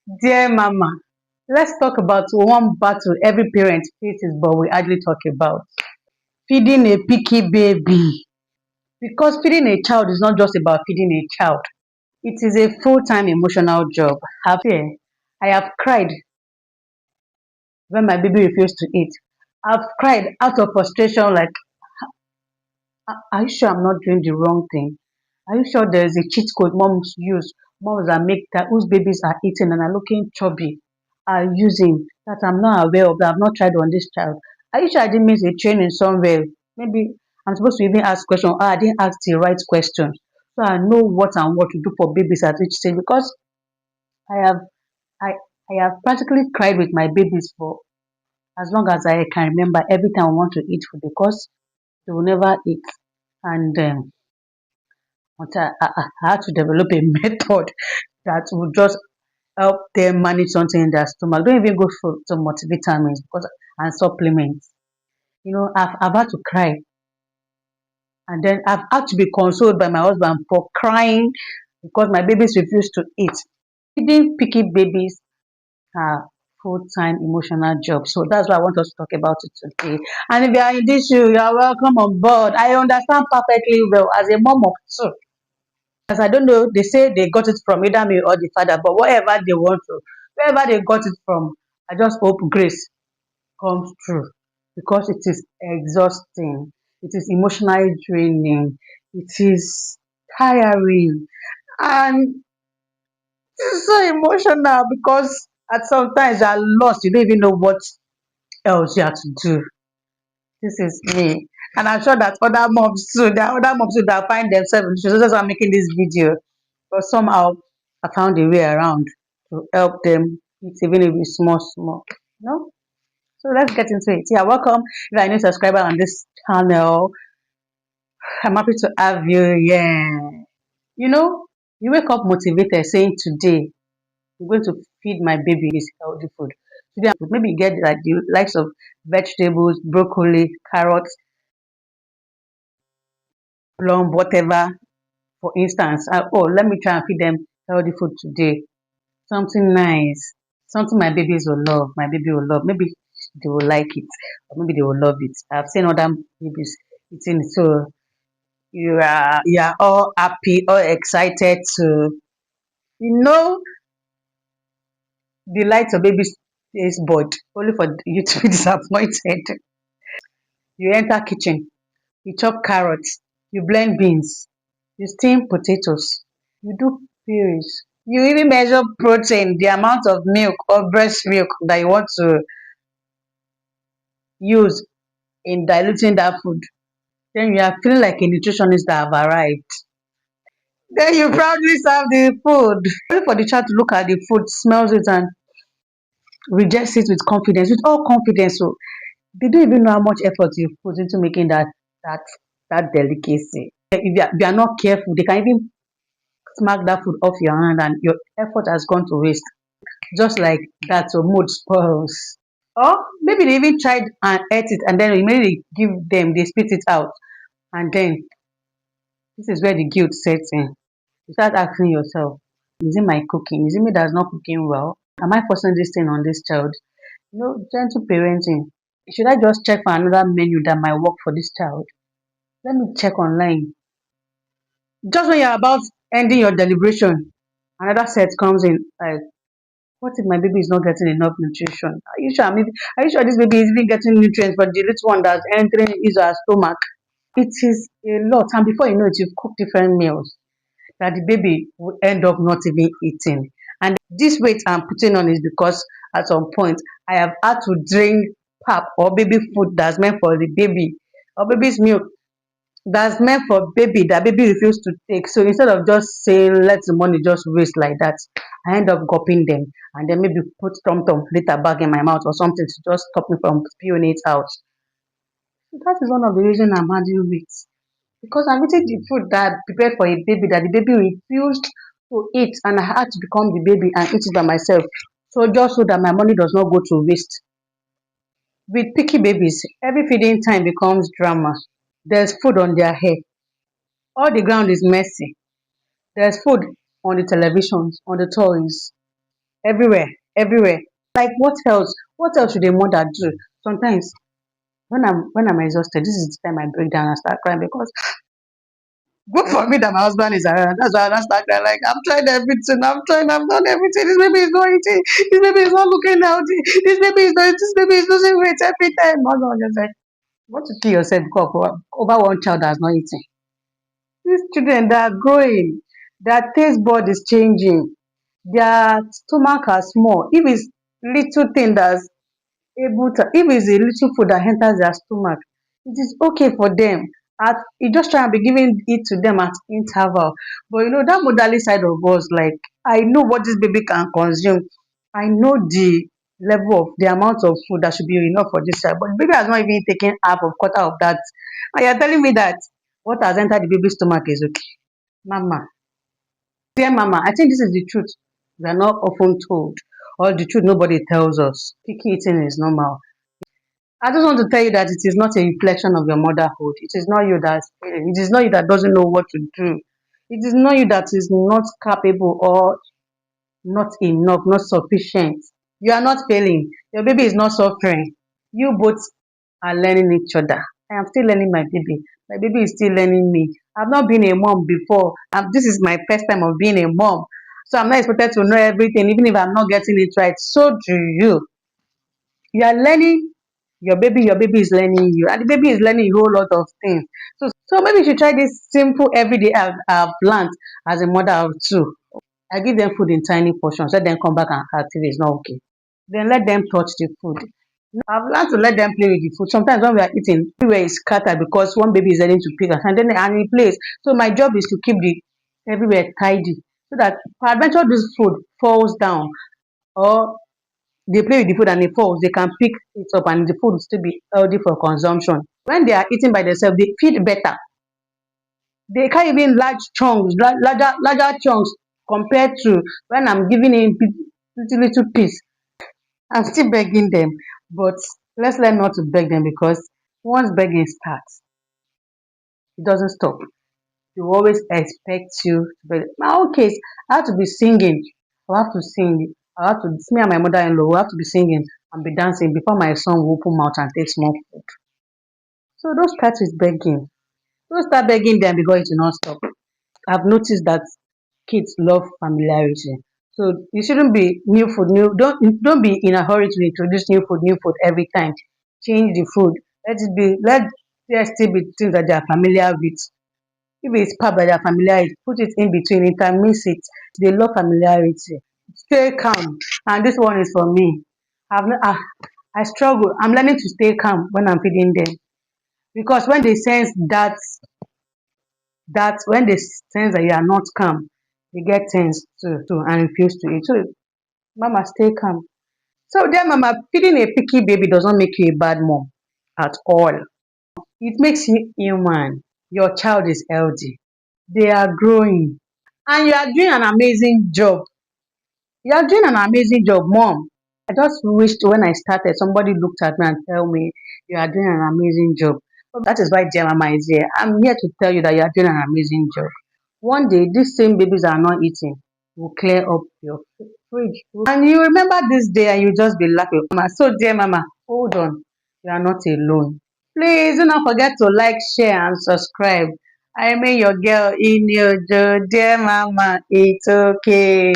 Dear Mama, let's talk about one battle every parent faces but we hardly talk about. Feeding a picky baby. Because feeding a child is not just about feeding a child, it is a full time emotional job. I have cried when my baby refused to eat. I've cried out of frustration, like, are you sure I'm not doing the wrong thing? Are you sure there is a cheat code moms that make that whose babies are eating and are looking chubby are using that I'm not aware of, that I've not tried on this child? Are you sure I didn't miss a training somewhere? Maybe I'm supposed to even ask questions, or I didn't ask the right question. So I know what and what to do for babies at each stage, because I have I I have practically cried with my babies for as long as I can remember, every time I want to eat food, because they will never eat. And I had to develop a method that would just help them manage something in their stomach. Don't even go for some multivitamins because and supplements. I've had to cry, and then I've had to be consoled by my husband for crying because my babies refuse to eat. Feeding picky babies are full-time emotional job. So that's why I want us to talk about it today. And if you are in this show, you are welcome on board. I understand perfectly well as a mom of two. As I don't know, they say they got it from either me or the father, but whatever they want to, wherever they got it from, I just hope grace comes true, because it is exhausting, it is emotionally draining, it is tiring, and it's so emotional because at sometimes you are lost, you don't even know what else you have to do. This is me. And I'm sure that other moms too, there are other moms too that find themselves in this. That's why I'm making this video. But somehow I found a way around to help them eat, even if it's small, small. So let's get into it. Yeah, welcome. If you're a new subscriber on this channel, I'm happy to have you. Yeah. You know, you wake up motivated saying, today I'm going to feed my baby this healthy food. Today, maybe you get like the likes of vegetables, broccoli, carrots, plum, whatever, for instance. Oh, let me try and feed them healthy food today. Something nice, something my babies will love. My baby will love. Maybe they will like it, or maybe they will love it. I've seen other babies eating it, so you are all happy, all excited to you know the light of baby's taste bud, only for you to be disappointed. You enter kitchen, you chop carrots, you blend beans, you steam potatoes, you do peas. You even measure protein, the amount of milk or breast milk that you want to use in diluting that food. Then you are feeling like a nutritionist that have arrived. Then you proudly serve the food. Only for the child to look at the food, smells it, and rejects it with confidence, with all confidence. So they don't even know how much effort you put into making that that delicacy. If you are not careful, they can even smack that food off your hand and your effort has gone to waste. Just like that, your mood spoils. Or maybe they even tried and ate it and then immediately give them, they spit it out. And then this is where the guilt sets in. You start asking yourself, is it my cooking? Is it me that's not cooking well? Am I forcing this thing on this child? Gentle parenting. Should I just check for another menu that might work for this child? Let me check online. Just when you're about ending your deliberation, another set comes in. Like, what if my baby is not getting enough nutrition? Are you sure this baby is even getting nutrients for the little one that's entering his or her stomach? It is a lot. And before you know it, you've cooked different meals that the baby will end up not even eating. And this weight I'm putting on is because at some point I have had to drink pap or baby food that's meant for the baby, or baby's milk that's meant for baby that baby refused to take. So instead of just saying let the money just waste like that, I end up gulping them and then maybe put tom tom later back in my mouth or something to just stop me from spewing it out. So that is one of the reasons I'm handling weight, because I'm eating the food that I prepared for a baby that the baby refused to eat, and I had to become the baby and eat it by myself. So just so that my money does not go to waste. With picky babies, every feeding time becomes drama. There's food on their head. All the ground is messy. There's food on the televisions, on the toys. everywhere, everywhere. Like what else? What else should a mother do? Sometimes when I'm exhausted, this is the time I break down and start crying because good for me that my husband is around. That's why I start crying. Like I'm trying everything. I've done everything. This baby is not eating. This baby is not looking healthy. This baby is losing weight every time. My husband just like, want to kill yourself because over one child that's not eating. These children they are growing, their taste bud is changing, their stomach are small. If it's little thing that's able to, if it's a little food that enters their stomach, it is okay for them. At you just try and be giving it to them at interval. But you know that motherly side of us, like I know what this baby can consume. I know the level of the amount of food that should be enough for this child. But the baby has not even taken half of quarter of that. And you're telling me that what has entered the baby's stomach is okay. Mama, dear mama, I think this is the truth. We are not often told, or the truth nobody tells us. Picky eating is normal. I just want to tell you that it is not a reflection of your motherhood. It is not you that's failing. It is not you that doesn't know what to do. It is not you that is not capable or not enough, not sufficient. You are not failing. Your baby is not suffering. You both are learning each other. I am still learning my baby. My baby is still learning me. I've not been a mom before. This is my first time of being a mom. So I'm not expected to know everything, even if I'm not getting it right. So do you. You are learning your baby is learning you, and the baby is learning a whole lot of things. So maybe you should try this simple everyday I've learned as a mother of two. I give them food in tiny portions, let them come back and ask if it's not okay. Then let them touch the food. I've learned to let them play with the food. Sometimes when we are eating, everywhere is scattered because one baby is ready to pick us and then and he plays. So my job is to keep the everywhere tidy so that peradventure this food falls down or they play with the food and it falls, they can pick it up and the food will still be healthy for consumption. When they are eating by themselves, they feed better. They carry even large chunks, larger chunks compared to when I'm giving in little piece. I'm still begging them, but let's learn not to beg them because once begging starts, it doesn't stop. They will always expect you to beg. In my own case, I have to be singing. I have to sing. I have to, me and my mother-in-law will have to be singing and be dancing before my son will open mouth and take small food. So don't start with begging. Don't start begging them because it will not stop. I've noticed that kids love familiarity. So you shouldn't be new food, new don't be in a hurry to introduce new food every time. Change the food. Let there still be things that they are familiar with. If it's pap that they are familiar with, put it in between, intermix it. They love familiarity. Stay calm. And this one is for me. I've not, I struggle. I'm learning to stay calm when I'm feeding them. Because when they sense that when they sense that you are not calm, they get tense too and refuse to eat. So mama, stay calm. So dear mama, feeding a picky baby does not make you a bad mom at all. It makes you human. Your child is healthy. They are growing. And you are doing an amazing job. You are doing an amazing job, mom. I just wished when I started, somebody looked at me and tell me you are doing an amazing job. That is why dear mama is here. I'm here to tell you that you are doing an amazing job. One day, these same babies are not eating. Will clear up your fridge. And you remember this day and you just be laughing. Mama, so dear mama, hold on. You are not alone. Please do not forget to like, share, and subscribe. I mean your girl in your dear mama. It's okay.